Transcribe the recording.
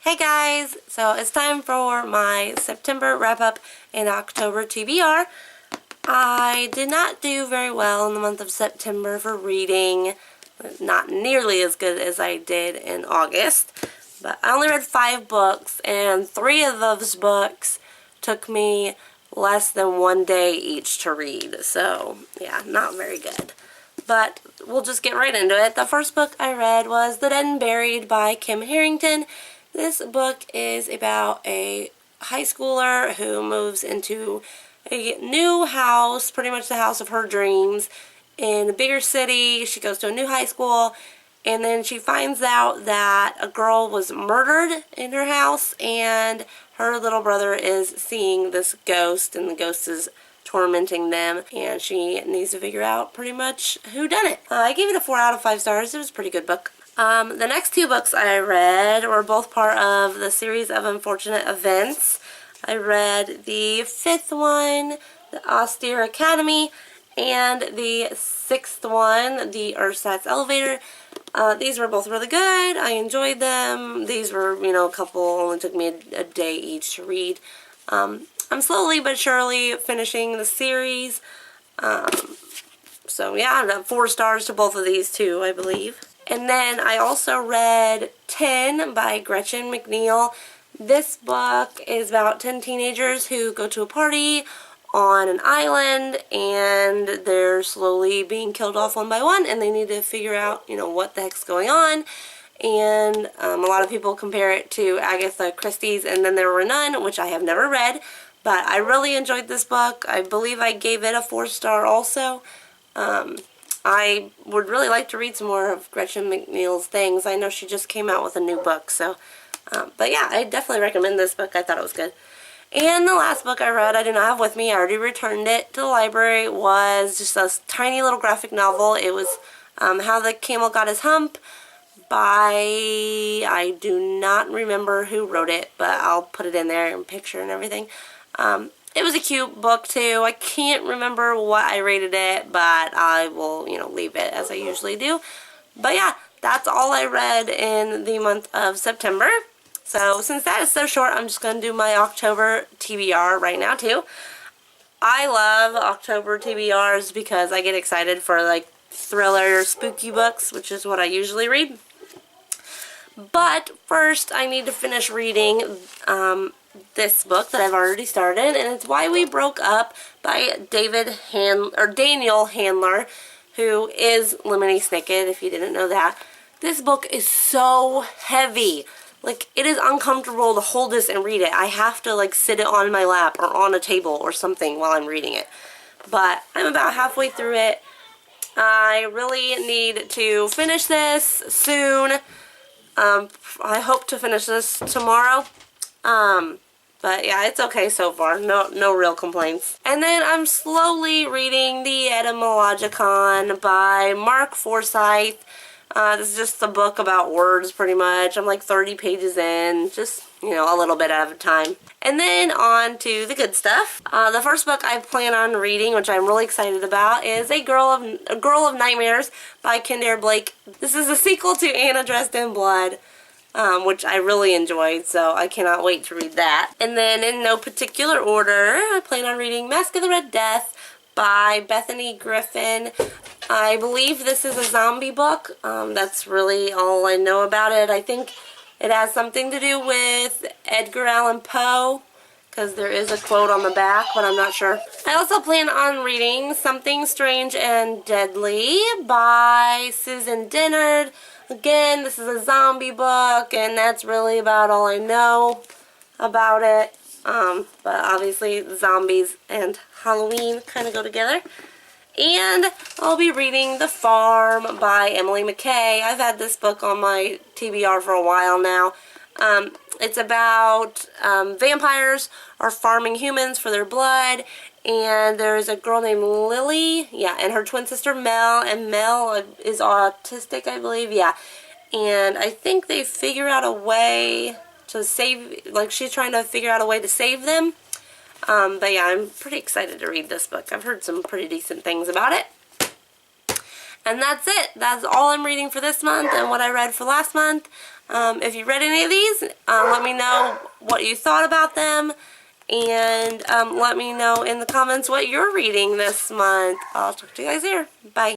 Hey guys, so it's time for my September wrap-up and October TBR. I did not do very well in the month of September for reading, not nearly as good as I did in August, but I only read 5 books, and 3 of those books took me less than 1 day each to read, so yeah, not very good. But we'll just get right into it. The first book I read was The Dead and Buried by Kim Harrington. This book is about a high schooler who moves into a new house, pretty much the house of her dreams, in a bigger city. She goes to a new high school, and then she finds out that a girl was murdered in her house, and her little brother is seeing this ghost, and the ghost is tormenting them, and she needs to figure out pretty much who done it. I gave it a 4 out of 5 stars. It was a pretty good book. The next 2 books I read were both part of the series of Unfortunate Events. I read the 5th one, The Austere Academy, and the 6th one, The Ersatz Elevator. These were both really good. I enjoyed them. These were, a couple, only took me a day each to read. I'm slowly but surely finishing the series. So yeah, I got 4 stars to both of these too, I believe. And then I also read 10 by Gretchen McNeil. This book is about 10 teenagers who go to a party on an island, and they're slowly being killed off one by one, and they need to figure out, what the heck's going on. And a lot of people compare it to Agatha Christie's And Then There Were None, which I have never read, but I really enjoyed this book. I believe I gave it a 4-star also. I would really like to read some more of Gretchen McNeil's things. I know she just came out with a new book, so, but yeah, I definitely recommend this book. I thought it was good. And the last book I read, I do not have with me. I already returned it to the library. Was just a tiny little graphic novel. It was How the Camel Got His Hump by, I do not remember who wrote it, but I'll put it in there in picture and everything. It was a cute book too. I can't remember what I rated it, but I will, leave it as I usually do. But yeah, that's all I read in the month of September. So since that is so short, I'm just going to do my October TBR right now too. I love October TBRs because I get excited for like thriller, spooky books, which is what I usually read. But first, I need to finish reading this book that I've already started, and it's Why We Broke Up by Daniel Handler, who is Lemony Snicket, if you didn't know that. This book is so heavy. Like, it is uncomfortable to hold this and read it. I have to, like, sit it on my lap or on a table or something while I'm reading it. But I'm about halfway through it. I really need to finish this soon. I hope to finish this tomorrow. But yeah, it's okay so far. No real complaints. And then I'm slowly reading the Etymologicon by Forsyth. This is just a book about words, pretty much. I'm like 30 pages in, just, a little bit at a time. And then on to the good stuff. The first book I plan on reading, which I'm really excited about, is A Girl of Nightmares by Kendare Blake. This is a sequel to Anna Dressed in Blood, which I really enjoyed, so I cannot wait to read that. And then in no particular order, I plan on reading Masque of the Red Death by Bethany Griffin. I believe this is a zombie book. That's really all I know about it. I think it has something to do with Edgar Allan Poe, because there is a quote on the back, but I'm not sure. I also plan on reading Something Strange and Deadly by Susan Dennard. Again, this is a zombie book, and that's really about all I know about it. But obviously zombies and Halloween kind of go together. And I'll be reading The Farm by Emily McKay. I've had this book on my TBR for a while now. It's about vampires are farming humans for their blood, and there's a girl named Lily, and her twin sister Mel, and Mel is autistic, I believe, and I think they figure out a way to save, like she's trying to figure out a way to save them. But yeah, I'm pretty excited to read this book. I've heard some pretty decent things about it. And that's it. That's all I'm reading for this month and what I read for last month. If you read any of these, let me know what you thought about them. And let me know in the comments what you're reading this month. I'll talk to you guys here. Bye.